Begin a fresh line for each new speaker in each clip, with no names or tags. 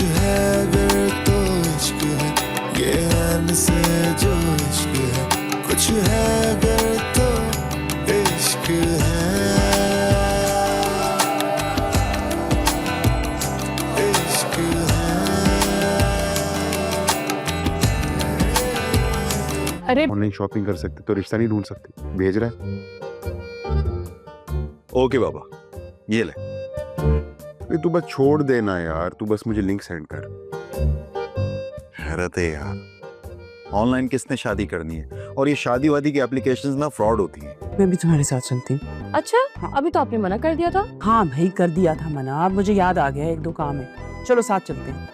कुछ है अगर तो इश्क है, ये ऐन से जो इश्क है, कुछ है अगर तो इश्क है, इश्क है।
अरे
ऑनलाइन शॉपिंग कर सकते तो रिश्ता नहीं ढूंढ सकते। भेज रहा है।
ओके बाबा, ये ले।
अरे तू बस छोड़ देना यार, तू बस मुझे लिंक सेंड कर।
हैरत है यार, ऑनलाइन किसने शादी करनी है? और ये शादी वादी की एप्लीकेशंस ना फ्रॉड होती हैं।
मैं भी तुम्हारे साथ चलती हूँ।
अच्छा, अभी तो आपने मना कर दिया था।
हाँ भाई, कर दिया था मना, अब मुझे याद आ गया एक दो काम है। चलो साथ चलते हैं।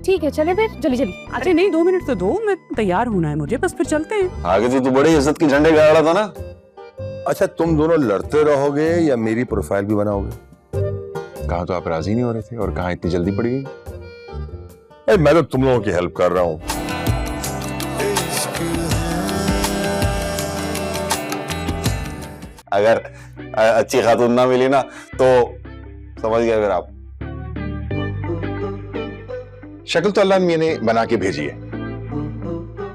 ठीक है, चले फिर, जल्दी जल्दी।
अरे नहीं, 2 मिनट तो दो, मैं तैयार होना है मुझे, बस फिर चलते हैं।
आगे तो तू बड़ी इज्जत की झंडे गाड़ रहा था ना।
अच्छा, तुम दोनों लड़ते रहोगे या मेरी प्रोफाइल भी बनाओगे?
कहा तो आप राजी नहीं हो रहे थे और कहा इतनी जल्दी पड़ गई।
अरे मैं तो तुम लोगों की हेल्प कर रहा हूँ।
अगर अच्छी खातून ना मिली ना तो समझ गया फिर आप।
शक्ल तो अल्लाह मियां ने बना के भेजी है,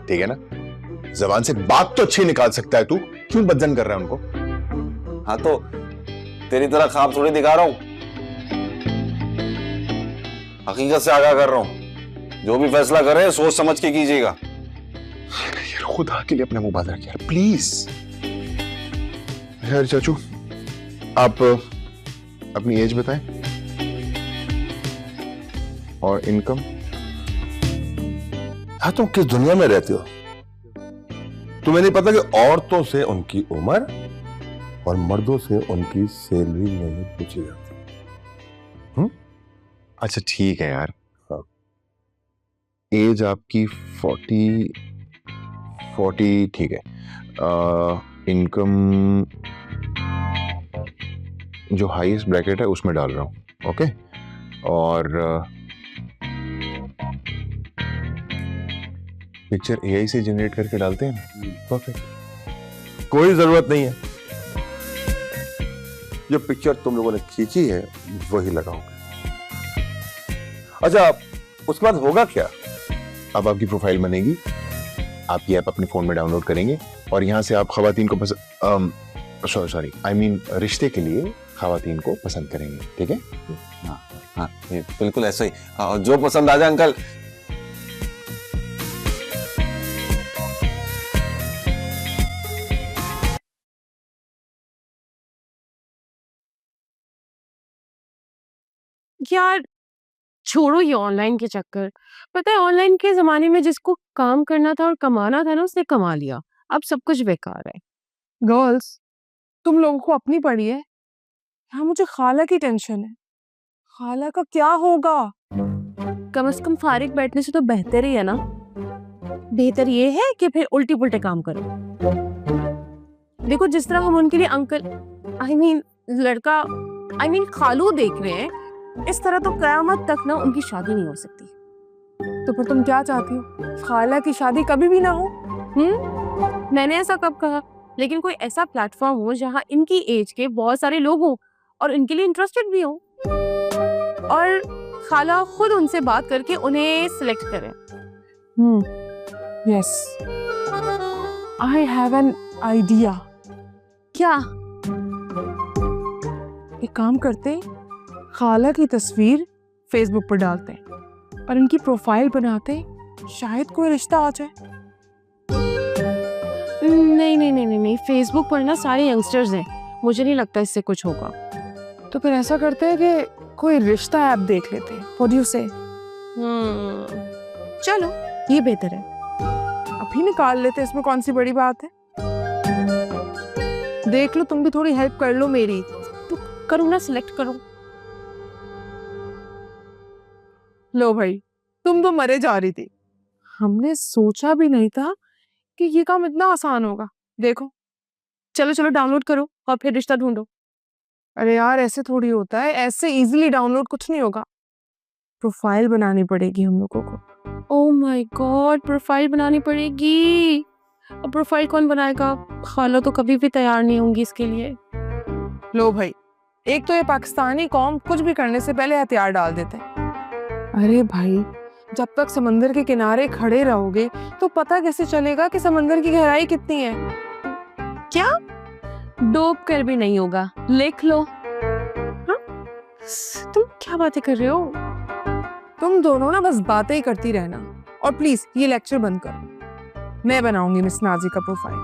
ठीक है ना? जबान से बात तो अच्छी निकाल सकता है तू, क्यों बदजन कर रहा है उनको?
हाँ तो तेरी तरह ख्वाब थोड़ी दिखा रहा हूं, हकीकत से आगाह कर रहा हूं। जो भी फैसला करे सोच समझ के कीजिएगा।
यार खुदा के लिए अपना मुंह बंद रख यार, प्लीज। यार चाचू, आप अपनी एज बताएं और इनकम।
हाँ, तुम किस दुनिया में रहते हो? तुम्हें नहीं पता कि औरतों से उनकी उम्र और मर्दों से उनकी सैलरी नहीं पूछी जाती।
अच्छा ठीक है यार।
हाँ।
एज आपकी 40 ठीक है। इनकम जो हाईएस्ट ब्रैकेट है उसमें डाल रहा हूं, ओके? और पिक्चर एआई से जनरेट करके डालते हैं ना,
परफेक्ट। कोई जरूरत नहीं है, जो पिक्चर तुम लोगों ने खींची है वही लगाओगे। अच्छा, उसके बाद होगा क्या?
अब आपकी प्रोफाइल बनेगी, आप ये ऐप अपने फोन में डाउनलोड करेंगे और यहाँ से आप खवातीन को सॉरी आई मीन रिश्ते के लिए खवातीन को पसंद करेंगे, ठीक है?
हाँ हाँ, ये बिल्कुल ऐसा ही। हाँ, जो पसंद आ जाए अंकल।
यार छोड़ो ये ऑनलाइन के चक्कर। पता है ऑनलाइन के जमाने में जिसको काम करना था और कमाना था ना, उसने कमा लिया। अब सब कुछ बेकार है।
गर्ल्स, तुम लोगों को अपनी पड़ी है। यहाँ मुझे खाला की टेंशन है। खाला का क्या होगा?
कम से कम फारिग बैठने से तो बेहतर ही है ना। बेहतर ये है कि फिर उल्टी पुल्टे काम करो। देखो जिस तरह हम उनके लिए अंकल लड़का खालू देख रहे हैं, इस तरह तो कयामत तक ना उनकी शादी नहीं हो सकती।
तो फिर तुम क्या चाहती हो? खाला की शादी कभी भी ना हो?
मैंने ऐसा कब कहा? लेकिन कोई ऐसा प्लेटफॉर्म हो जहाँ इनकी एज के बहुत सारे लोग हों और इनके लिए इंटरेस्टेड भी हों, और खाला खुद उनसे बात करके उन्हें सिलेक्ट करें।
Yes, I have an idea.
क्या?
एक काम करते हैं, खाला की तस्वीर फेसबुक पर डालते हैं और इनकी प्रोफाइल बनाते हैं, शायद कोई रिश्ता आ जाए।
नहीं, फेसबुक पर ना सारे यंगस्टर्स हैं, मुझे नहीं लगता इससे कुछ होगा।
तो फिर ऐसा करते हैं कि कोई रिश्ता ऐप देख लेते हैं। व्हाट डू यू से?
चलो ये बेहतर है।
अभी निकाल लेते हैं, इसमें कौन सी बड़ी बात है। देख लो, तुम भी थोड़ी हेल्प कर लो मेरी।
तो करो ना, सिलेक्ट करो।
लो भाई, तुम तो मरे जा रही थी। हमने सोचा भी नहीं था कि ये काम इतना आसान होगा। देखो,
चलो डाउनलोड करो और फिर रिश्ता ढूंढो।
अरे यार ऐसे थोड़ी होता है, ऐसे इजीली डाउनलोड कुछ नहीं होगा। प्रोफाइल बनानी पड़ेगी हम लोगों को।
ओह माय गॉड, प्रोफाइल बनानी पड़ेगी। अब प्रोफाइल कौन बनाएगा? खाला तो कभी भी तैयार नहीं होंगी इसके लिए।
लो भाई, एक तो ये पाकिस्तानी कौम कुछ भी करने से पहले हथियार डाल देते हैं। अरे भाई, जब तक समंदर के किनारे खड़े रहोगे तो पता कैसे चलेगा कि समंदर की गहराई कितनी है?
क्या डूब कर भी नहीं होगा, लिख लो।
तुम क्या बातें कर रहे हो? तुम दोनों ना बस बातें ही करती रहना, और प्लीज ये लेक्चर बंद करो। मैं बनाऊंगी मिस नाजी का प्रोफाइल।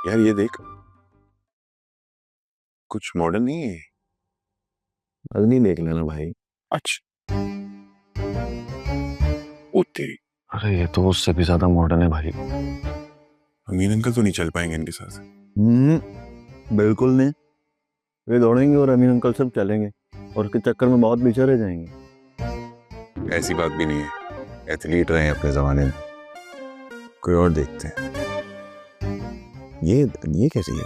यार ये देख, कुछ मॉडर्न नहीं है?
अग्नि देख लेना भाई।
अच्छा, ओ तेरी,
अरे ये तो उससे भी ज्यादा मॉडर्न है भाई।
अमीन अंकल तो नहीं चल पाएंगे इनके साथ।
बिल्कुल नहीं, वे दौड़ेंगे और अमीन अंकल सब चलेंगे और उसके चक्कर में बहुत पीछे रह जाएंगे।
ऐसी बात भी नहीं है, एथलीट रहे हैं अपने जमाने में। कोई और देखते हैं।
ये कैसी है?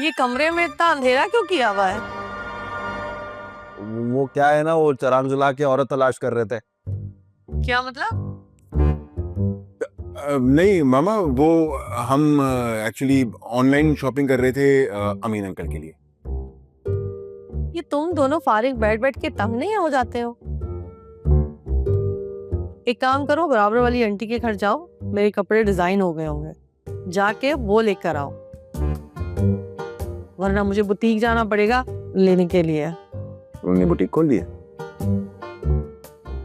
ये कमरे में इतना अंधेरा क्यों किया हुआ है?
वो क्या है ना, वो चिराग जला के औरत तलाश कर रहे थे।
क्या मतलब?
नहीं मामा, वो हम एक्चुअली ऑनलाइन शॉपिंग कर रहे थे अमीन अंकल के लिए।
ये तुम दोनों फारिग बैठ बैठ के तंग नहीं हो जाते हो? एक काम करो, बराबर वाली आंटी के घर जाओ, मेरे कपड़े डिजाइन हो गए होंगे, जाके वो लेकर आओ, वरना मुझे बुटीक जाना पड़ेगा लेने के लिए।
उन्होंने बुटीक खोल लिया?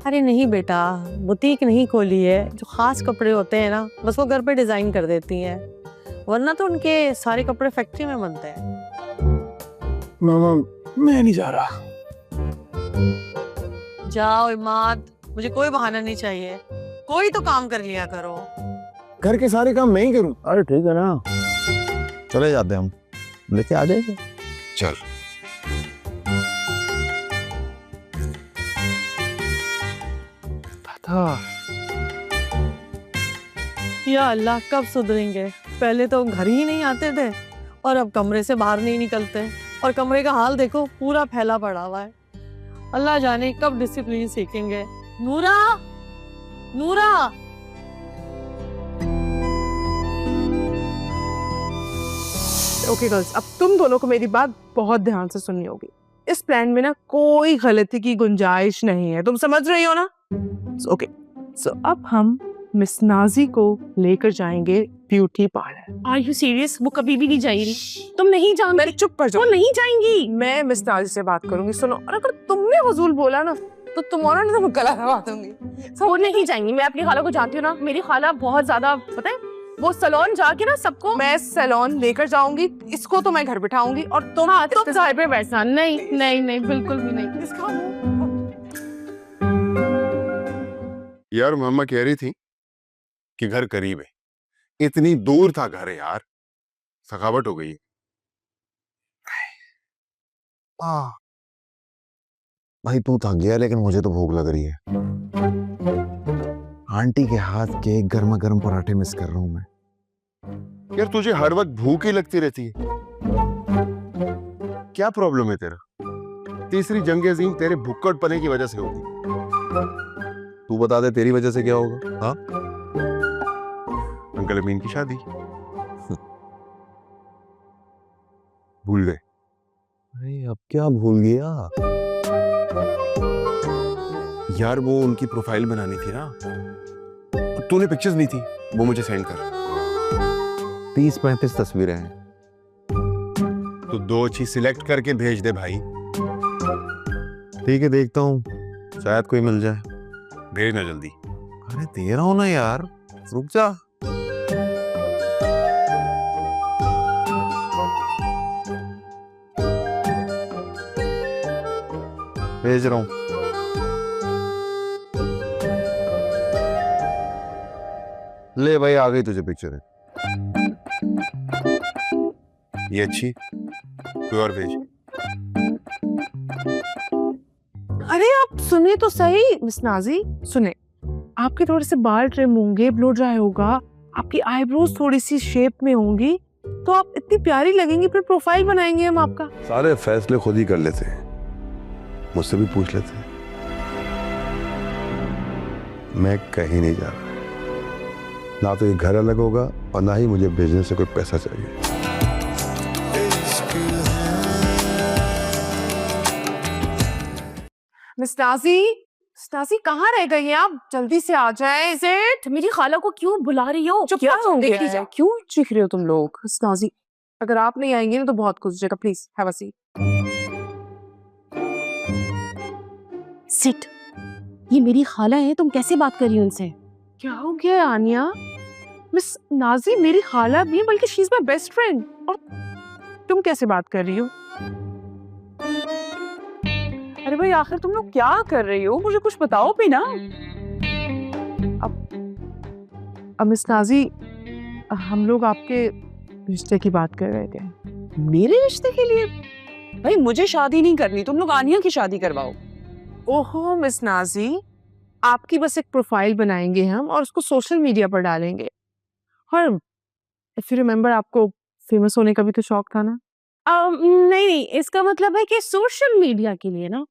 अरे नहीं बेटा, बुटीक नहीं खोली है। जो खास कपड़े होते हैं ना, बस वो घर पे डिजाइन कर देती हैं, वरना तो उनके सारे कपड़े फैक्ट्री में बनते हैं।
मामा मैं नहीं जा रहा।
जाओ इमाद, मुझे कोई बहाना नहीं चाहिए, कोई तो काम कर लिया करो।
घर के सारे काम मैं ही करूं?
अरे ठीक है ना, चले जाते हैं हम, लेके आ जाएंगे।
चल।
या अल्लाह, कब सुधरेंगे? पहले तो घर ही नहीं आते थे और अब कमरे से बाहर नहीं निकलते, और कमरे का हाल देखो, पूरा फैला पड़ा हुआ है। अल्लाह जाने कब डिसिप्लिन सीखेंगे। नूरा, नूरा।
ओके गर्ल्स, अब तुम दोनों को मेरी बात बहुत ध्यान से सुननी होगी। इस प्लान में ना कोई गलती की गुंजाइश नहीं है, तुम समझ रही हो ना? ओके, सो अब हम मिस नाजी को लेकर जाएंगे beauty parlour.
Are you serious? वो कभी भी नहीं जाएगी। तुम नहीं जाओगे?
मेरे चुप पर जाओ।
वो नहीं जाएंगी।
मैं मिस नाजी से बात करूंगी, सुनो, और अगर तुमने फजूल बोला ना तो तुम्हारा ना मैं गला दबा दूंगी।
वो नहीं जाएंगी। मैं अपनी खाला को जानती हूँ ना, मेरी खाला बहुत ज्यादा, पता है, वो सैलून जाके ना सबको।
मैं सैलून लेकर जाऊंगी, इसको तो मैं घर बिठाऊंगी, और तुम
तुम घर पे बैठना। नहीं नहीं नहीं, बिल्कुल भी नहीं।
इसका
यार मम्मा कह रही थी कि घर करीब है, इतनी दूर था घर है यार, थकावट हो गई है।
भाई तू थक गया, लेकिन मुझे तो भूख लग रही है। आंटी के हाथ के गर्मा गर्म पराठे मिस कर रहा हूं मैं।
यार तुझे हर वक्त भूख ही लगती रहती है, क्या प्रॉब्लम है तेरा? तीसरी जंग अजीम तेरे भुक्कड़ पने की वजह से होगी।
तू बता दे, तेरी वजह से क्या होगा? हाँ,
अंकल अमीन की शादी भूल गए?
अरे अब क्या भूल गया
यार वो उनकी प्रोफाइल बनानी थी ना, तूने पिक्चर्स ली थी, वो मुझे सेंड कर।
30-35 तस्वीरें हैं,
तो 2 अच्छी सिलेक्ट करके भेज दे भाई।
ठीक है, देखता हूँ, शायद कोई मिल जाए।
भेजना जल्दी।
अरे दे रहा हूं ना यार, रुक जा। भेज रहा हूं। ले भाई, आ गई तुझे पिक्चर है।
ये अच्छी, कोई और भेज।
अरे आप सुने तो सही मिस नाजी, सुने। आपके थोड़े से बाल ट्रिम होंगे, ब्लो ड्राई होगा, आपकी आईब्रोज थोड़ी सी शेप में होंगी, तो आप इतनी प्यारी लगेंगी, फिर प्रोफाइल बनाएंगे हम आपका।
सारे फैसले खुद ही कर लेते हैं, मुझसे भी पूछ लेते हैं। मैं कहीं नहीं जा रहा, ना तो ये घर अलग होगा और ना ही मुझे बिजनेस से कोई पैसा चाहिए।
मिस नाजी कहाँ रह गई हैं आप? जल्दी से आ जाए। Is it?
मेरी खाला को क्यों बुला रही हो?
चुप
क्या
हो
हो
गया
गया
है?
है? क्यों चीख रहे हो तुम लोग?
मिस नाजी, अगर आप नहीं आएंगे ना तो बहुत कुछ हो जाएगा। Please have a seat.
Sit. ये मेरी खाला है, तुम कैसे बात कर रही हो उनसे?
क्या हो गया है आनिया? मिस नाजी मेरी खाला भी है, बल्कि she is my best friend. और तुम कैसे बात कर रही हो?
अरे भाई आखिर तुम लोग क्या कर रही हो? मुझे कुछ बताओ भी ना।
अब मिस नाजी, हम लोग आपके रिश्ते की बात कर रहे थे।
मेरे रिश्ते के लिए? भाई मुझे शादी नहीं करनी, तुम लोग आनिया की शादी करवाओ।
ओहो मिस नाजी, आपकी बस एक प्रोफाइल बनाएंगे हम और उसको सोशल मीडिया पर डालेंगे। और इफ यू रिमेम्बर, आपको फेमस होने का भी तो शौक था ना?
नहीं, इसका मतलब है कि सोशल मीडिया के लिए ना।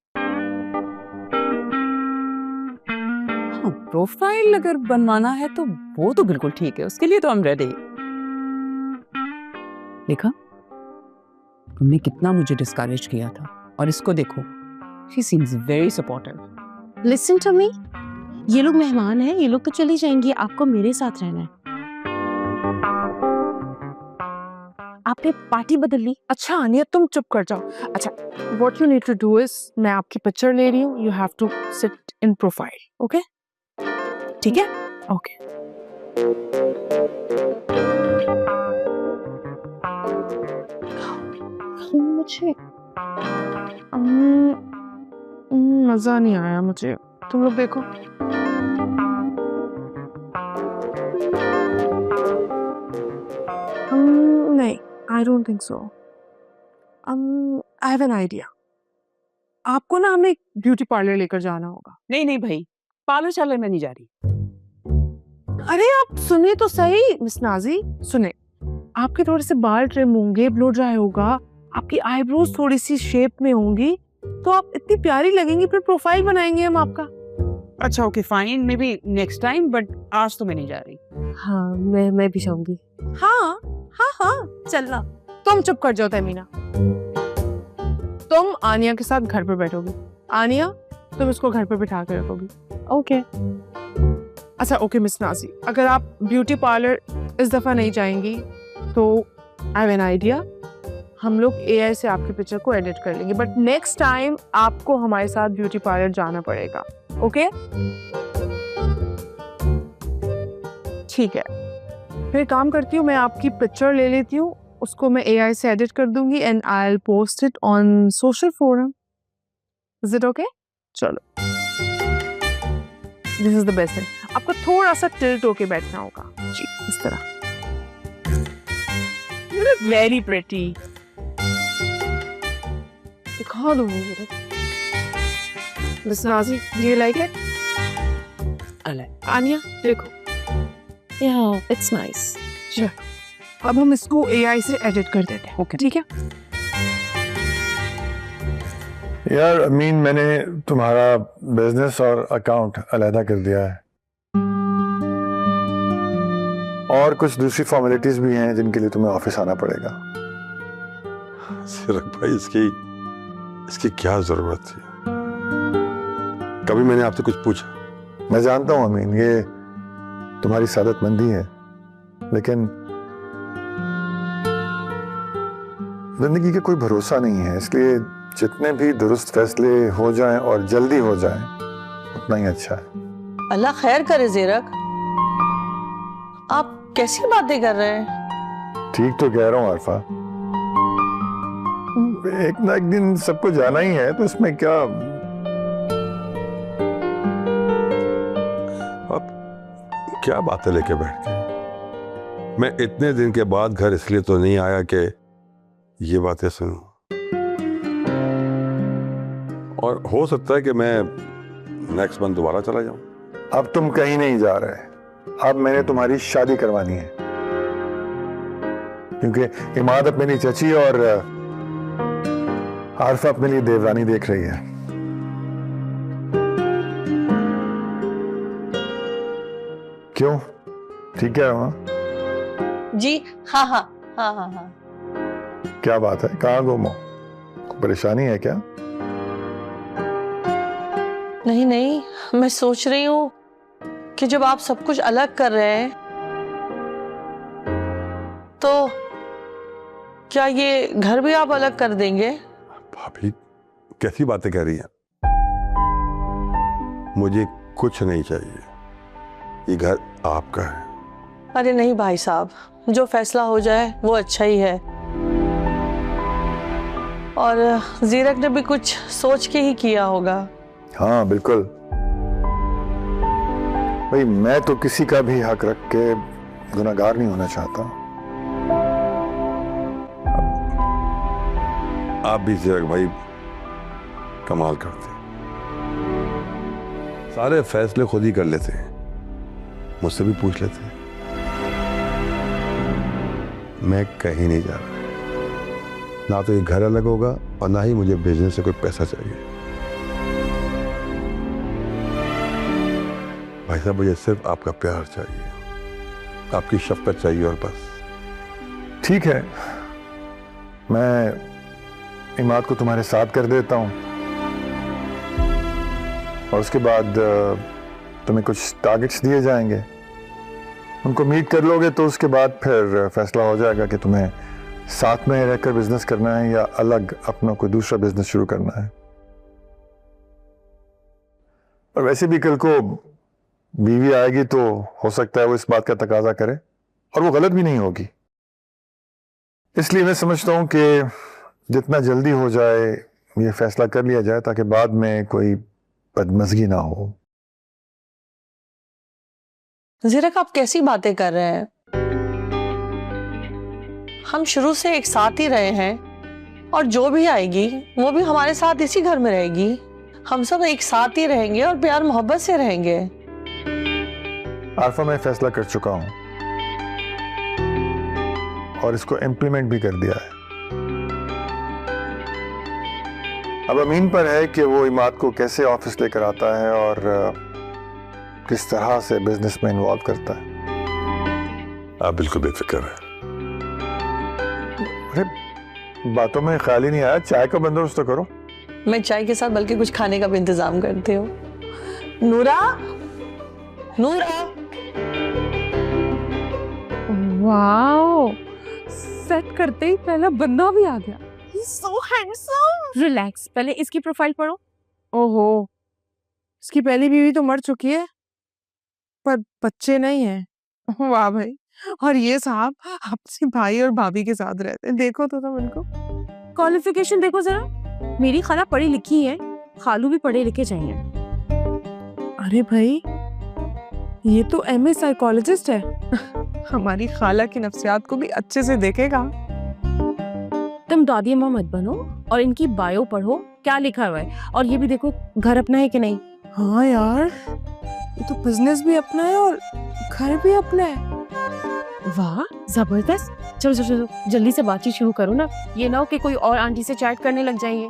हाँ, प्रोफाइल अगर बनवाना है तो वो तो बिल्कुल ठीक है, उसके लिए तो हम रेडी। देखा तुमने कितना मुझे डिस्करेज किया था, और इसको देखो, she seems very supportive.
Listen to me, ये लोग मेहमान हैं, ये लोग तो चली जाएंगी, आपको मेरे साथ रहना है। आपने पार्टी बदल ली।
अच्छा आनिया, तुम चुप कर जाओ। अच्छा, what you need to do is, मैं आपकी पिक्चर ले रही हूँ, you have to sit in profile. Okay
ठीक है?
ओके।
मुझे
मजा नहीं आया मुझे, तुम लोग देखो। नहीं, I don't think so. I have an idea. आपको ना हमें एक ब्यूटी पार्लर लेकर जाना होगा।
नहीं नहीं भाई, पार्लर शालर में नहीं जा रही।
अरे आप सुने तो सही मिस नाजी, सुने। आपके थोड़े से बाल ट्रिम होंगे, ब्लो ड्राई होगा, आपकी आईब्रोज थोड़ी सी शेप में होंगी, तो आप इतनी प्यारी लगेंगी, फिर प्रोफाइल बनाएंगे हम आपका।
अच्छा okay fine, may be next time, but आज तो मैं नहीं जा रही।
हाँ, मैं भी जाऊंगी।
हाँ हाँ हाँ, चलना। तुम चुप कर जाओ तमीना, तुम आनिया के साथ घर पर बैठोगी। आनिया, तुम इसको घर पर बिठा कर रखोगी।
ओके।
अच्छा ओके मिस नाजी, अगर आप ब्यूटी पार्लर इस दफा नहीं जाएंगी तो आई हैव एन आइडिया, हम लोग एआई से आपकी पिक्चर को एडिट कर लेंगे, बट नेक्स्ट टाइम आपको हमारे साथ ब्यूटी पार्लर जाना पड़ेगा। ओके ठीक है, फिर काम करती हूँ, मैं आपकी पिक्चर ले लेती हूँ, उसको मैं एआई से एडिट कर दूंगी and I will post it on social forum. Is it okay? चलो, this is the best thing. आपको थोड़ा सा टिल्ट होके बैठना होगा जी, इस तरह।
Very pretty.
दिखा दो मुझे। मिस नाजी, ये लाइक इट? आनिया देखो,
Yeah, it's nice.
चलो अब हम इसको एआई से एडिट कर देते हैं।
ओके
ठीक है?
यार अमीन, मैंने तुम्हारा बिजनेस और अकाउंट अलहदा कर दिया है, और कुछ दूसरी फॉर्मेलिटीज भी हैं जिनके लिए तुम्हें ऑफिस आना पड़ेगा।
सिरक भाई, इसकी क्या जरूरत थी? कभी मैंने आपसे कुछ पूछा?
मैं जानता हूं अमीन, ये तुम्हारी सादतमंदी है, लेकिन जिंदगी का कोई भरोसा नहीं है, इसलिए जितने भी दुरुस्त फैसले हो जाएं और जल्दी हो जाएं उतना ही अच्छा है।
अल्लाह खैर करे ज़ेरक, आप कैसी बातें कर रहे हैं?
ठीक तो कह रहा हूँ आरफा, एक ना एक दिन सबको जाना ही है, तो इसमें क्या।
अब क्या बातें लेके बैठ गए? मैं इतने दिन के बाद घर इसलिए तो नहीं आया कि ये बातें सुनूं, और हो सकता है कि मैं नेक्स्ट मंथ दोबारा चला जाऊं।
अब तुम कहीं नहीं जा रहे, अब मैंने तुम्हारी शादी करवानी है।
क्योंकि इमाद अपने लिए चची और आरफा अपने लिए देवरानी देख रही है। क्यों, ठीक है वहां?
जी हाँ हाँ हाँ हाँ हाँ।
क्या बात है, कहाँ गुम हो? कोई परेशानी है क्या?
नहीं नहीं, मैं सोच रही हूँ कि जब आप सब कुछ अलग कर रहे हैं तो क्या ये घर भी आप अलग कर देंगे?
भाभी कैसी बातें कह रही हैं? मुझे कुछ नहीं चाहिए, ये घर आपका है।
अरे नहीं भाई साहब, जो फैसला हो जाए वो अच्छा ही है। और जीरक ने भी कुछ सोच के ही किया होगा।
हाँ बिल्कुल भाई, मैं तो किसी का भी हक रख के गुनहगार नहीं होना चाहता।
आप भी जीरक भाई कमाल करते, सारे फैसले खुद ही कर लेते, मुझसे भी पूछ लेते। मैं कहीं नहीं जा रहा, ना तो ये घर अलग होगा और ना ही मुझे बिजनेस से कोई पैसा चाहिए। भाई साहब मुझे सिर्फ आपका प्यार चाहिए, आपकी शफकत चाहिए और बस।
ठीक है, मैं इमाद को तुम्हारे साथ कर देता हूँ और उसके बाद तुम्हें कुछ टारगेट्स दिए जाएंगे, उनको मीट कर लोगे तो उसके बाद फिर फैसला हो जाएगा कि तुम्हें साथ में रहकर बिजनेस करना है या अलग अपना कोई दूसरा बिजनेस शुरू करना है। और वैसे भी कल को बीवी आएगी तो हो सकता है वो इस बात का तकाजा करे और वो गलत भी नहीं होगी। इसलिए मैं समझता हूं कि जितना जल्दी हो जाए ये फैसला कर लिया जाए ताकि बाद में कोई बदमज़गी ना हो।
जीरक आप कैसी बातें कर रहे हैं? हम शुरू से एक साथ ही रहे हैं और जो भी आएगी वो भी हमारे साथ इसी घर में रहेगी। हम सब एक साथ ही रहेंगे और प्यार मोहब्बत से रहेंगे।
आरफा मैं फैसला कर चुका हूं और इसको इम्प्लीमेंट भी कर दिया है। अब अमीन पर है कि वो इमाद को कैसे ऑफिस लेकर आता है और किस तरह से बिजनेस में इन्वॉल्व करता है।
आप बिल्कुल बेफिक्र हैं।
अरे बातों में ख्याल ही नहीं आया, चाय का बंदोबस्त तो करो।
मैं चाय के साथ बल्कि कुछ खाने का भी इंतजाम करती हूँ। नूरा, नूरा।
वाओ, सेट करते ही पहला बंदा भी आ गया। So handsome. रिलैक्स, पहले इसकी प्रोफाइल पढ़ो।
ओहो, इसकी पहली बीवी तो मर चुकी है पर बच्चे नहीं हैं। वाह भाई, और ये साहब अपने भाई और भाभी के साथ रहते हैं। देखो तो तुम इनको।
क्वालिफिकेशन देखो जरा, मेरी खाला पढ़ी लिखी है, खालू भी पढ़े लिखे चाहिए।
अरे भाई, ये तो एमए साइकोलॉजिस्ट है। हमारी खाला की नफ्सियात को भी अच्छे से देखेगा।
तुम दादी अम्मा मत बनो और इनकी बायो पढ़ो, क्या लिखा हुआ है। और ये भी देखो घर अपना है कि नहीं।
हाँ यार, ये तो बिजनेस भी अपना है और घर भी अपना है।
वाह जबरदस्त। चलो चलो चलो जल्दी से बातचीत शुरू करो ना, ये ना हो कि कोई और आंटी से चैट करने लग जाएंगे।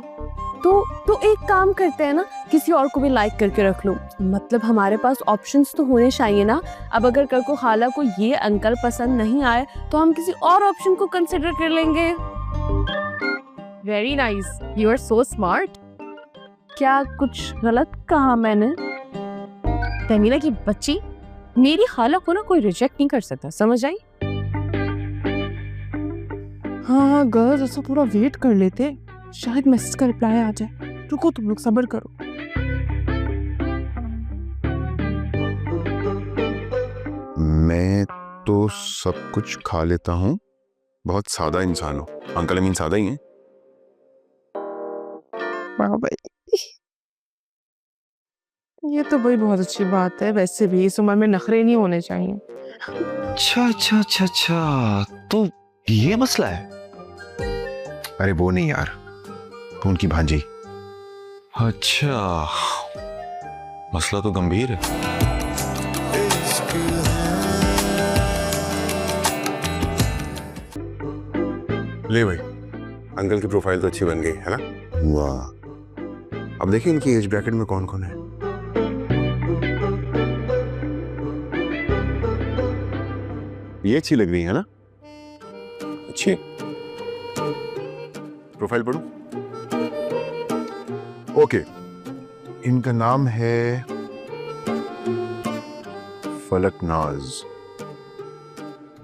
तो एक काम करते हैं ना, किसी और को भी लाइक करके रख लो। मतलब हमारे पास ऑप्शंस तो होने चाहिए ना। अब अगर कल को खाला को ये अंकल पसंद नहीं आए तो हम किसी और ऑप्शन को कंसिडर कर लेंगे। Very nice, you are so smart. क्या कुछ गलत कहा मैंने? तमीना की बच्ची, मेरी खाला को ना कोई रिजेक्ट नहीं कर सकता, समझ आई?
हाँ गर्ल्स, ऐसा पूरा वेट कर लेते, शायद मैसेज का रिप्लाई आ जाए। रुको तुम लोग, सब्र करो।
मैं तो सब कुछ खा लेता हूँ, बहुत सादा इंसान हूँ। अंकल अमीन सादा ही हैं।
वाह भाई, ये तो भाई बहुत अच्छी बात है। वैसे भी इस उम्र में नखरे नहीं होने चाहिए।
अच्छा अच्छा अच्छा अच्छा, तो ये मसला है? अरे वो नहीं यार, वो उनकी भांजी।
अच्छा, मसला तो गंभीर है।
ले भाई, अंकल की प्रोफाइल तो अच्छी बन गई है ना?
वाह,
अब देखिए इनकी एज ब्रैकेट में कौन कौन है। ये अच्छी लग रही है ना? अच्छी प्रोफाइल पढ़ो। ओके, इनका नाम है फलकनाज।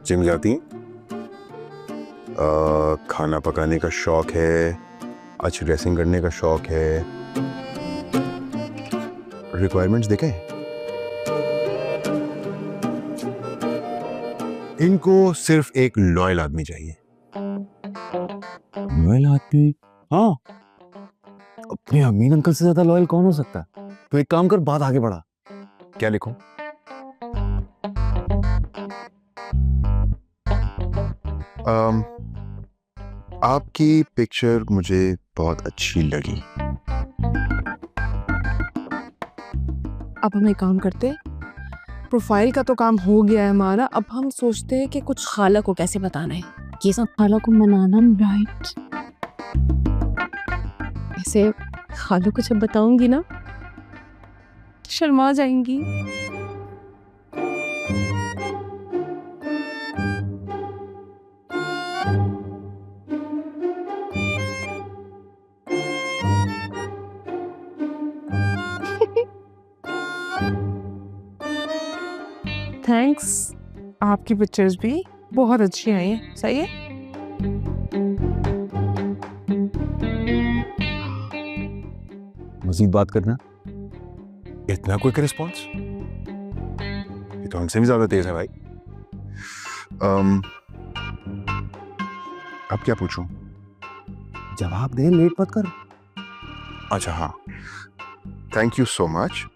जिम जाती हैं, खाना पकाने का शौक है, अच्छी ड्रेसिंग करने का शौक है। रिक्वायरमेंट्स देखें, इनको सिर्फ एक लॉयल आदमी चाहिए।
लॉयल आदमी? हाँ, अपने अमीन अंकल से ज्यादा लॉयल कौन हो सकता है? तो एक काम कर, बात आगे बढ़ा।
क्या लिखूं? आपकी पिक्चर मुझे बहुत अच्छी लगी।
अब हम एक काम करते हैं, प्रोफाइल का तो काम हो गया है हमारा, अब हम सोचते हैं कि कुछ
खाला को कैसे बताना है, ये सब खाला को मनाना। राइट, ऐसे खाला को जब बताऊंगी ना, शर्मा जाएंगी।
थैंक्स, आपकी पिक्चर्स भी बहुत अच्छी आई हैं। सही है।
मजीद बात करना?
इतना क्विक रिस्पॉन्स? ये तो हमसे भी ज्यादा तेज है भाई। अब क्या पूछूं?
जवाब दे, लेट मत कर।
अच्छा हाँ, थैंक यू सो मच,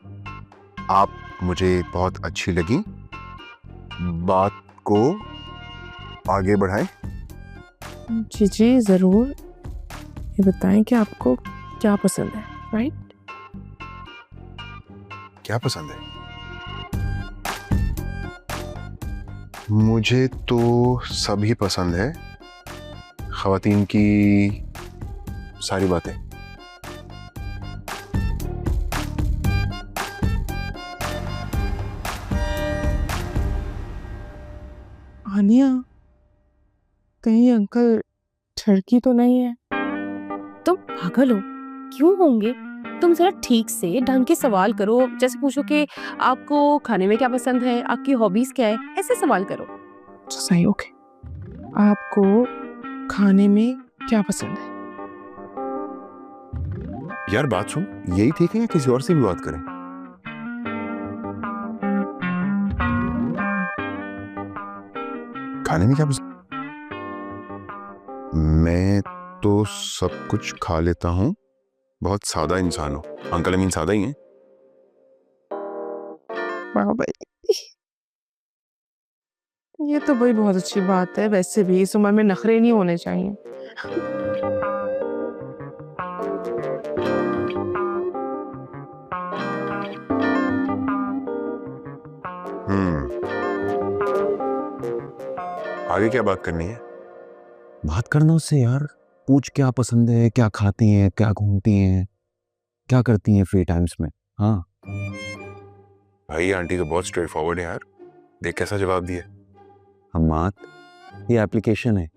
आप मुझे बहुत अच्छी लगी। बात को आगे बढ़ाएं।
जी जी जरूर, ये बताएं कि आपको क्या पसंद है। राइट,
क्या पसंद है? मुझे तो सभी पसंद है, ख़वातीन की सारी बातें।
आनिया, कहीं अंकल ठरकी तो नहीं है?
तुम पागल हो? क्यों होंगे? तुम जरा ठीक से ढंग के सवाल करो, जैसे पूछो कि आपको खाने में क्या पसंद है, आपकी हॉबीज क्या है, ऐसे सवाल करो।
सही, ओके। आपको खाने में क्या पसंद है?
यार बात सुन, यही ठीक है या किसी और से भी बात करें? खाने में क्या पसंद? मैं तो सब कुछ खा लेता हूँ, बहुत सादा इंसान हूँ। अंकल अमीन सादा ही हैं।
वाह भाई, ये तो भाई बहुत अच्छी बात है। वैसे भी इस उम्र में नखरे नहीं होने चाहिए।
आगे क्या बात करनी है?
बात करना उससे यार, पूछ क्या पसंद है, क्या खाती हैं, क्या घूमती हैं, क्या करती हैं फ्री टाइम्स में। हाँ
भाई आंटी तो बहुत स्ट्रेट फॉरवर्ड है यार, देख कैसा जवाब दिया।
हम्माद, ये एप्लीकेशन है,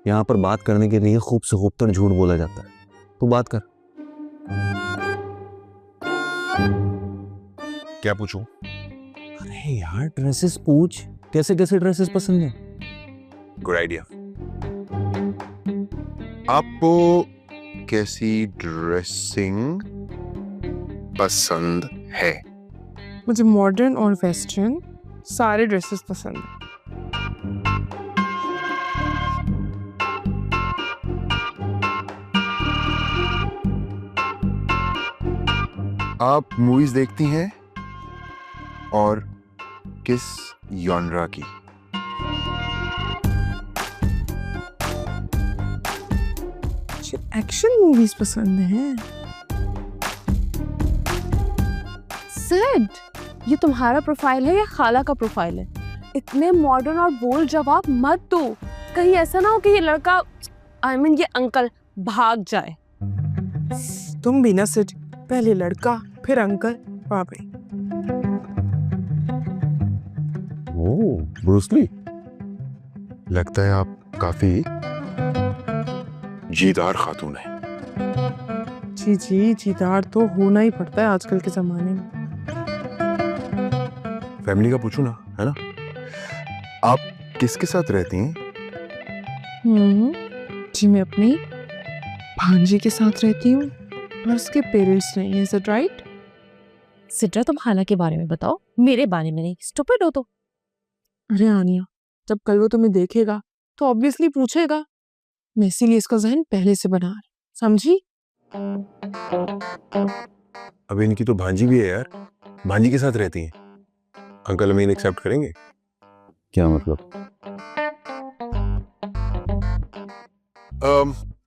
यहाँ पर बात करने के लिए खूब से खूबतर झूठ बोला जाता है। तू बात कर।
क्या पूछूं?
अरे यार ड्रेसेस पूछ, कैसे कैसे ड्रेसेस पसंद है।
Good idea. आपको कैसी ड्रेसिंग पसंद है?
मुझे मॉडर्न और वेस्टर्न सारे ड्रेसेस पसंद है।
आप मूवीज देखती हैं और किस जॉनरा की?
एक्शन मूवीज पसंद हैं।
सिड, ये तुम्हारा प्रोफाइल है या खाला का प्रोफाइल है? इतने मॉडर्न और बोल्ड जवाब मत दो, कहीं ऐसा ना हो कि ये लड़का आई मीन ये अंकल भाग जाए।
तुम भी ना सिट, पहले लड़का फिर अंकल, वाह भाई।
ओह ब्रूस ली, लगता है आप काफी जीदार खातून है।
जी जी, जीदार तो होना ही पड़ता है आजकल के जमाने में।
फैमिली का पूछू ना, है ना? आप किसके साथ रहती हैं?
जी मैं अपनी भांजी के साथ रहती हूँ और उसके पेरेंट्स नहीं है। Is it right?
सिद्रा तुम खाला के बारे में बताओ, मेरे बारे में नहीं। स्टूपिड हो तो।
अरे आनिया, जब कल वो तुम्हें देखेगा तो ऑब्वियसली पूछेगा। मैं इसीलिए इसका जहन पहले से बना रही, समझी?
अब इनकी तो भांजी भी है यार, भांजी के साथ रहती हैं। अंकल अमीन एक्सेप्ट करेंगे?
क्या मतलब?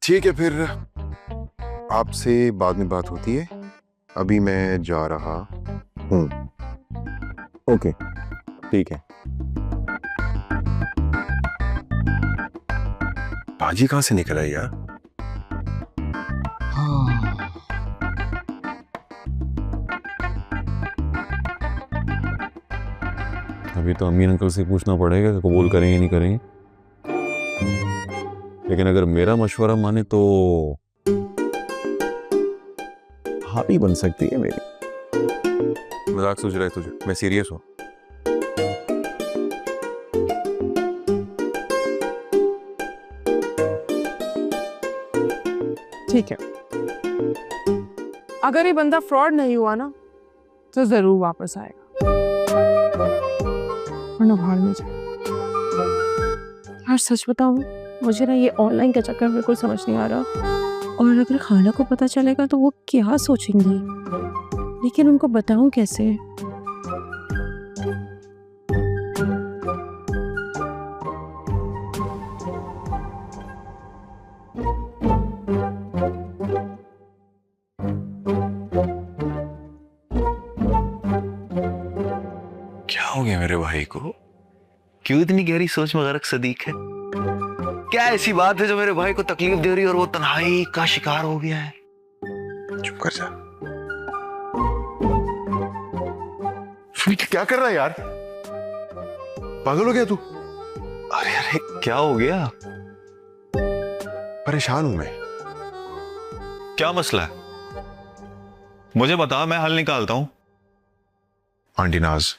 ठीक है, फिर आपसे बाद में बात होती है। अभी मैं जा रहा हूँ।
ओके, ठीक है।
भाजी कहाँ से निकल आई यार?
अभी तो अमीन अंकल से पूछना पड़ेगा कि कबूल करेंगे नहीं करेंगे, लेकिन अगर मेरा मशवरा माने तो भाभी बन सकती है मेरी।
मजाक सोच रहा है तुझे? मैं सीरियस हूँ।
ठीक है, अगर ये बंदा फ्रॉड नहीं हुआ ना तो जरूर वापस आएगा, वरना भाड़ में जाए।
यार सच बताऊं, मुझे ना ये ऑनलाइन का चक्कर बिल्कुल समझ नहीं आ रहा। और अगर खाला को पता चलेगा तो वो क्या सोचेंगी, लेकिन उनको बताऊं कैसे?
क्या हो गया मेरे भाई को? क्यों इतनी गहरी सोच में गर्क सदीक है? क्या ऐसी बात है जो मेरे भाई को तकलीफ दे रही है और वो तन्हाई का शिकार हो गया है?
चुप कर जा। क्या कर रहा है यार? पागल हो गया तू?
अरे अरे क्या हो गया?
परेशान हूं मैं।
क्या मसला है? मुझे बता, मैं हल निकालता हूं।
आंटी नाज।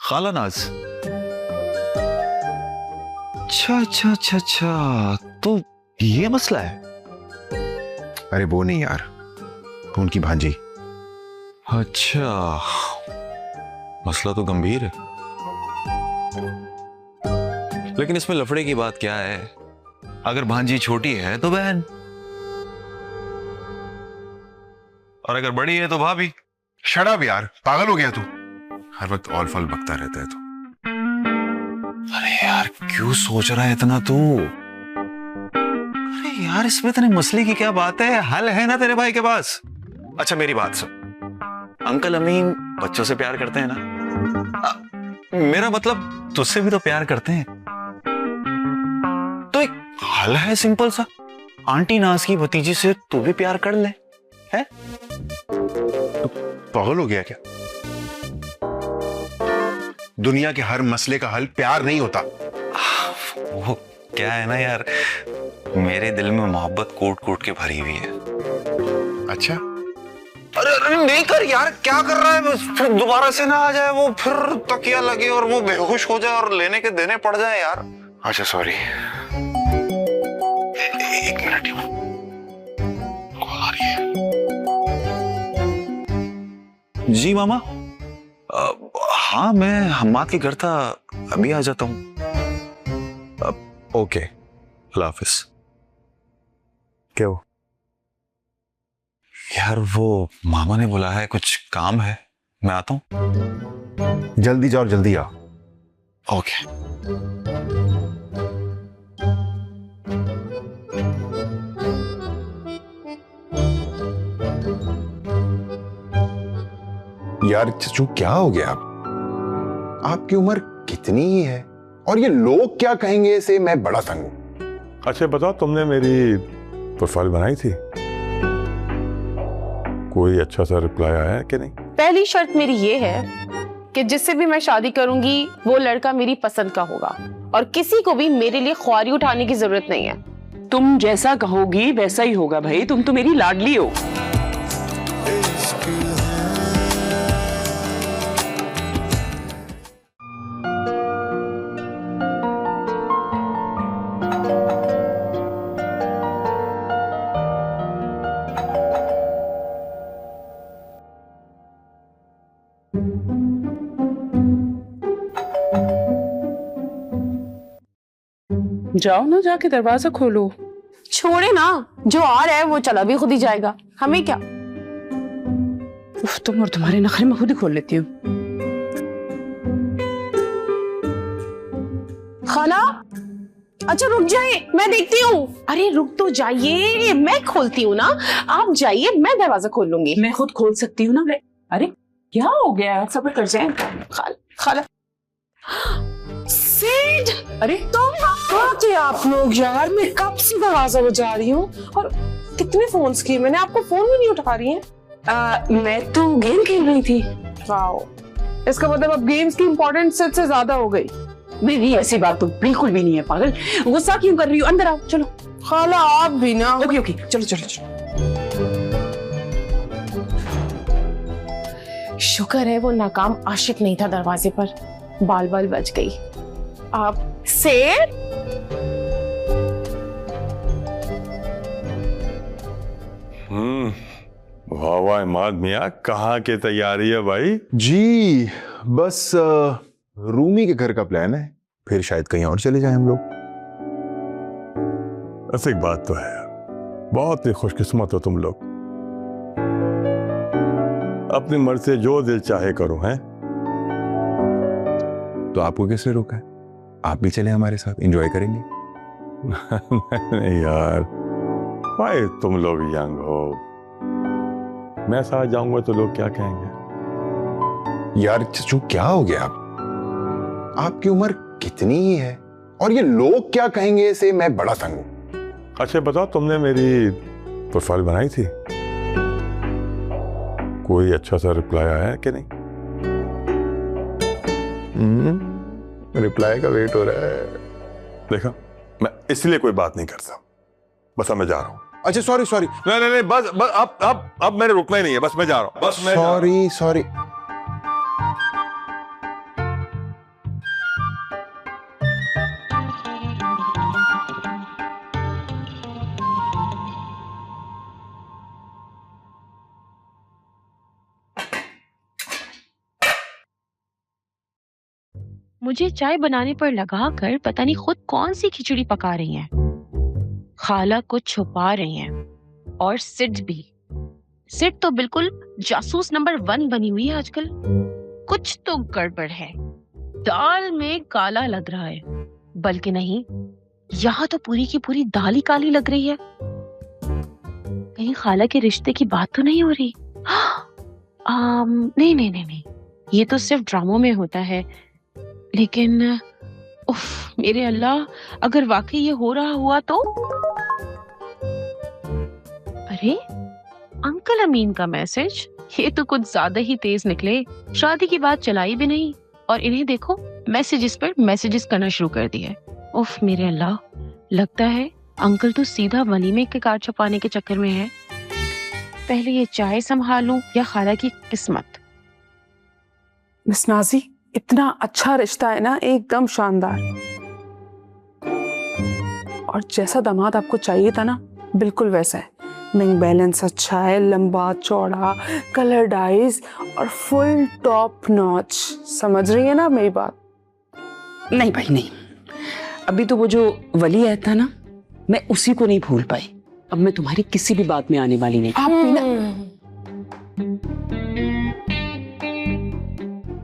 खाला नाज? अच्छा अच्छा अच्छा अच्छा, तो ये मसला है?
अरे वो नहीं यार, तो उनकी भांजी।
अच्छा, मसला तो गंभीर है, लेकिन इसमें लफड़े की बात क्या है? अगर भांजी छोटी है तो बहन, और अगर बड़ी है तो भाभी।
शट अप यार, पागल हो गया तू? हर वक्त ऑल फॉल बकता रहता है तू।
अरे यार क्यों सोच रहा है इतना तू? अरे यार इसमें इतने मसले की क्या बात है? हल है ना तेरे भाई के पास। अच्छा मेरी बात सुन, अंकल अमीन बच्चों से प्यार करते हैं ना? मेरा मतलब तुझसे भी तो प्यार करते हैं। तो एक हल है सिंपल सा, आंटी नाज की भतीजी से तू भी प्यार कर ले। है
तो पागल हो गया क्या? दुनिया के हर मसले का हल प्यार नहीं होता।
वो क्या है ना यार, मेरे दिल में मोहब्बत कूट कूट के भरी हुई है।
अच्छा?
अरे अरे नहीं कर यार, क्या कर रहा है? फिर दोबारा से ना आ जाए वो, फिर तकिया लगे और वो बेहोश हो जाए और लेने के देने पड़ जाए यार।
अच्छा सॉरी।
एक मिनट कॉल आ रही है। जी मामा। हाँ मैं हम्माद के घर था, अभी आ जाता हूँ। ओके, अल्लाह हाफिज।
क्या हो?
यार वो मामा ने बुलाया है, कुछ काम है, मैं आता हूँ।
जल्दी जाओ, जल्दी आ।
ओके।
यार चचू क्या हो गया? आपकी उम्र कितनी ही है और ये लोग क्या कहेंगे से मैं बड़ा तंग हूं।
अच्छा बताओ, तुमने मेरी प्रोफाइल बनाई थी? कोई अच्छा सा रिप्लाई आया है कि नहीं?
पहली शर्त मेरी ये है कि जिससे भी मैं शादी करूंगी वो लड़का मेरी पसंद का होगा और किसी को भी मेरे लिए ख्वारी उठाने की जरूरत नहीं है।
तुम जैसा कहोगी वैसा ही होगा भाई, तुम तो मेरी लाडली हो। जाओ ना, जाके दरवाजा खोलो।
छोड़े ना, जो आ रहा है वो चला भी खुद ही जाएगा, हमें क्या।
उफ, तुम और तुम्हारे नखरे मैं खुद ही खोल लेती हूँ।
खाला, अच्छा रुक जाइए, मैं देखती हूँ। अरे रुक तो जाइए, मैं खोलती हूँ ना, आप जाइए, मैं दरवाजा खोल लूंगी।
मैं खुद खोल सकती हूँ ना। अरे क्या हो गया, सब्र कर जाए।
खाला सेठ,
अरे
तुम कहाँ थे आप लोग यार? मैं कब से दरवाजा बजा रही हूँ और कितने फोन्स किए मैंने, आपको फोन भी नहीं उठा रही हैं।
मैं तो गेम खेल रही थी।
वाओ, इसका मतलब अब गेम्स की इम्पोर्टेंस से ज्यादा हो गई।
नहीं, ऐसी बात तो बिल्कुल भी नहीं है पागल। गुस्सा क्यों कर रही हो? अंदर आओ, चलो।
खाला आप भी ना।
ओके, चलो चलो चलो।
शुक्र है वो नाकाम आशिक नहीं था दरवाजे पर, बाल बाल बच गई। आप सेठ,
वाह वाह इमाद मियाँ, कहाँ की तैयारी है भाई?
जी बस रूमी के घर का प्लान है, फिर शायद कहीं और चले जाएं हम लोग।
ऐसी एक बात तो है, बहुत ही खुशकिस्मत हो तुम लोग। अपनी मर्जी से जो दिल चाहे करो हैं।
तो आपको किसने रोका है? आप भी चले हमारे साथ, एंजॉय करेंगे।
नहीं यार भाई, तुम लोग यंग हो, मैं साथ जाऊंगा तो लोग क्या कहेंगे?
यार चचू क्या हो गया? आपकी उम्र कितनी ही है और ये लोग क्या कहेंगे से मैं बड़ा तंग हूं।
अच्छा बताओ, तुमने मेरी प्रोफाइल बनाई थी? कोई अच्छा सा रिप्लाई आया है कि नहीं?
रिप्लाई का वेट हो रहा है।
देखा, मैं इसलिए कोई बात नहीं करता, बस अब मैं जा रहा हूं।
अच्छा सॉरी
नहीं बस अब मैंने रुकना ही नहीं है, बस मैं जा रहा हूं। बस मैं
सॉरी
मुझे चाय बनाने पर लगा कर पता नहीं खुद कौन सी खिचड़ी पका रही हैं। खाला को छुपा रही हैं और सिड भी। सिड तो बिल्कुल जासूस नंबर 1 बनी हुई है आजकल। कुछ तो गड़बड़ है, दाल में काला लग रहा है। बल्कि नहीं, यहाँ तो पूरी की पूरी दाल ही काली लग रही है। कहीं खाला के रिश्ते की बात तो नहीं हो रही? नहीं, ये तो सिर्फ ड्रामों में होता है। लेकिन उफ, मेरे अल्लाह, अगर वाकई ये हो रहा हुआ तो? अरे अंकल अमीन का मैसेज, ये तो कुछ ज्यादा ही तेज निकले। शादी की बात चलाई भी नहीं और इन्हें देखो मैसेजेस पर मैसेजेस करना शुरू कर दिए। उफ मेरे अल्लाह, लगता है अंकल तो सीधा वलीमे के कार्ड छपाने के चक्कर में है। पहले ये चाय संभालूं या खाला की किस्मत।
मिस नाजी, इतना अच्छा रिश्ता है ना, एकदम शानदार। और जैसा दामाद आपको चाहिए था ना, बिल्कुल वैसा है। बैंक बैलेंस अच्छा है, लंबा चौड़ा, कलर डाइज और फुल टॉप नॉच। समझ रही है ना मेरी बात?
नहीं भाई नहीं, अभी तो वो जो वली आया था ना, मैं उसी को नहीं भूल पाई। अब मैं तुम्हारी किसी भी बात में आने वाली नहीं।
आप भी ना।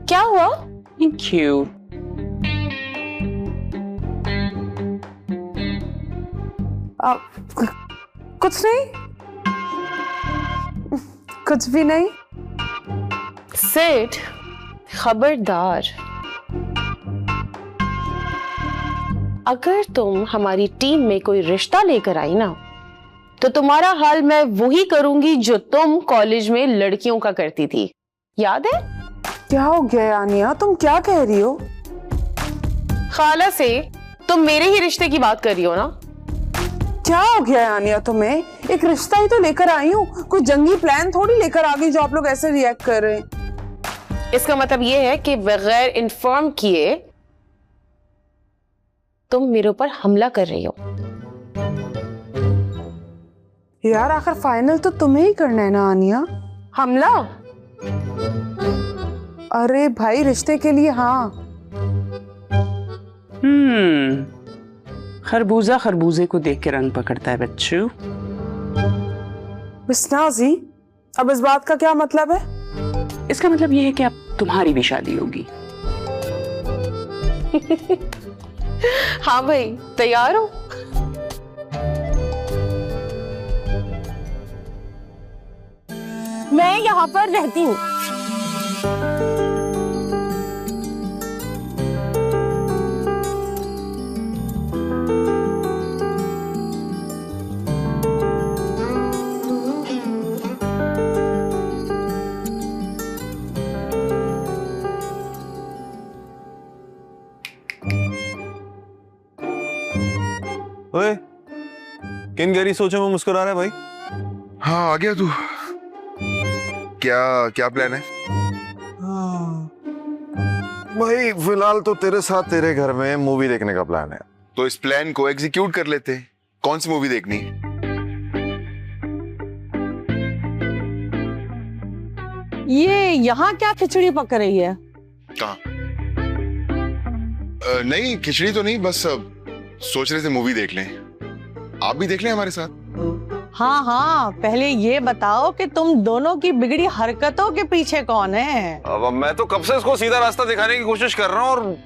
क्या हुआ?
Thank you.
कुछ नहीं, कुछ भी नहीं।
सेठ खबरदार, अगर तुम हमारी टीम में कोई रिश्ता लेकर आई ना, तो तुम्हारा हाल मैं वही करूंगी जो तुम कॉलेज में लड़कियों का करती थी, याद है?
क्या हो गया आनिया, तुम क्या कह रही हो?
खाला से तुम मेरे ही रिश्ते की बात कर रही हो ना?
क्या हो गया आनिया तुम्हें? एक रिश्ता ही तो लेकर आई हूँ, कोई जंगी प्लान थोड़ी लेकर आ गई जो आप लोग ऐसे रिएक्ट कर रहे हैं।
इसका मतलब ये है कि बगैर इन्फॉर्म किए तुम मेरे ऊपर हमला कर रही हो।
यार आखिर फाइनल तो तुम्हें ही करना है ना आनिया।
हमला?
अरे भाई रिश्ते के लिए हाँ।
खरबूजा खरबूजे को देख के रंग पकड़ता है बच्चू।
बिस्नाजी, अब इस बात का क्या मतलब है?
इसका मतलब ये है कि अब तुम्हारी भी शादी होगी।
हाँ भाई, तैयार हो? मैं यहाँ पर रहती हूँ।
ओए, किन गहरी सोचों में मुस्कुरा रहा है भाई?
हाँ, आ गया तू। क्या क्या प्लान है?
भाई फिलहाल तो तेरे साथ तेरे घर में मूवी देखने का प्लान है।
तो इस प्लान को एग्जीक्यूट कर लेते हैं। कौन सी मूवी देखनी?
ये यहाँ क्या खिचड़ी पक रही है?
कहाँ? नहीं, खिचड़ी तो नहीं, बस सोच रहे थे मूवी देख लें। आप भी देख लें हमारे साथ।
हाँ हाँ, पहले ये बताओ कि तुम दोनों की बिगड़ी हरकतों के पीछे कौन है?
अब मैं तो कब से इसको सीधा रास्ता दिखाने की कोशिश कर रहा हूँ और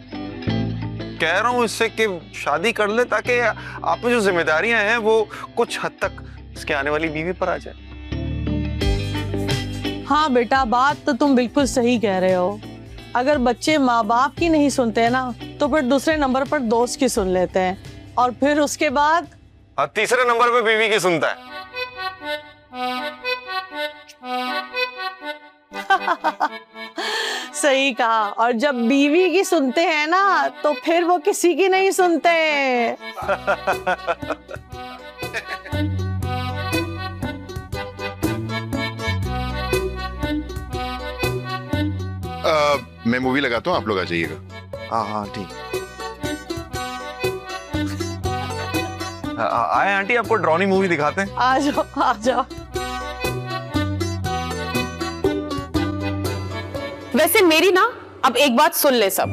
कह रहा हूँ इससे कि शादी कर ले ताकि आप में जो जिम्मेदारियां हैं वो कुछ हद तक इसके आने वाली बीवी पर आ जाए।
हाँ बेटा, बात तो तुम बिल्कुल सही कह रहे हो। अगर बच्चे माँ बाप की नहीं सुनते ना, तो फिर दूसरे नंबर पर दोस्त की सुन लेते हैं और फिर उसके बाद
तीसरे नंबर पे बीवी की सुनता है।
सही कहा। और जब बीवी की सुनते हैं ना, तो फिर वो किसी की नहीं सुनते।
मैं मूवी लगाता हूँ, आप लोग आ जाइएगा।
हाँ हाँ ठीक। आए आंटी, आपको ड्रॉनी मूवी दिखाते हैं।
आ जाओ आ जाओ।
वैसे मेरी ना अब एक बात सुन ले सब।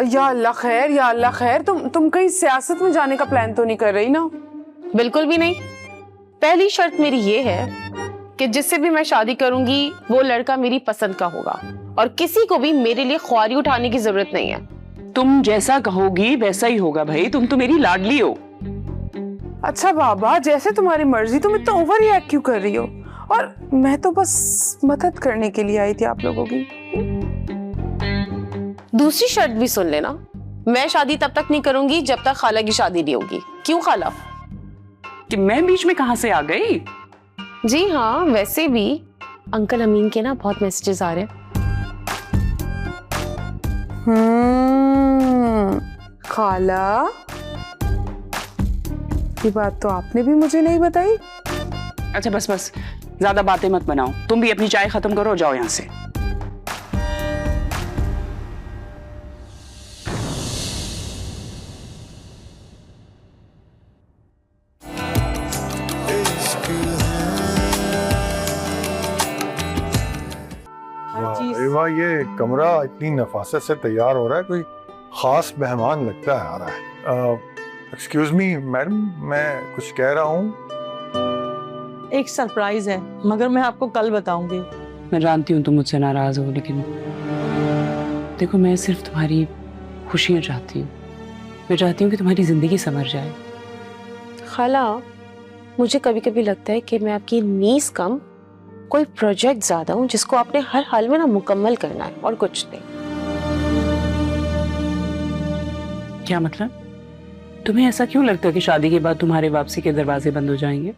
या अल्लाह खैर, या अल्लाह खैर, तुम कहीं सियासत में जाने का प्लान तो नहीं कर रही ना?
बिल्कुल भी नहीं। पहली शर्त मेरी ये है कि जिससे भी मैं शादी करूंगी वो लड़का मेरी पसंद का होगा और किसी को भी मेरे लिए ख्वारी उठाने की जरूरत नहीं है।
तुम जैसा कहोगी वैसा ही होगा भाई, तुम तो मेरी लाडली हो।
अच्छा बाबा, जैसे तुम्हारी मर्जी, तुम इतना ओवर रिएक्ट क्यों कर रही हो? और मैं तो बस मदद करने के लिए आई थी आप लोगों की।
दूसरी शर्त भी सुन लेना, मैं शादी तब तक नहीं करूंगी जब तक खाला की शादी नहीं होगी। क्यों खाला?
कि मैं बीच में कहां से आ गई?
जी हाँ, वैसे भी अंकल अमीन के ना बहुत मैसेजेस आ रहे हैं।
खाला, ये बात तो आपने भी मुझे नहीं बताई।
अच्छा बस बस, ज्यादा बातें मत बनाओ। तुम भी अपनी चाय खत्म करो और जाओ यहाँ से।
वाह, ये कमरा इतनी नफासत से तैयार हो रहा है, कोई खास मेहमान लगता है आ रहा है। एक्सक्यूज मी मैडम, मैं कुछ कह रहा हूँ।
एक सरप्राइज है, मगर मैं आपको कल बताऊंगी।
मैं जानती हूँ तुम मुझसे नाराज हो, लेकिन देखो मैं सिर्फ तुम्हारी खुशियाँ चाहती हूँ। मैं चाहती हूँ कि तुम्हारी जिंदगी संवर जाए।
खाला, मुझे कभी कभी लगता है कि मैं आपकी नीस कम कोई प्रोजेक्ट ज्यादा हूँ जिसको आपने हर हाल में ना मुकम्मल करना है और कुछ नहीं।
क्या मतलब? तुम्हें ऐसा क्यों लगता है कि शादी के बाद तुम्हारे वापसी के दरवाजे बंद हो जाएंगे?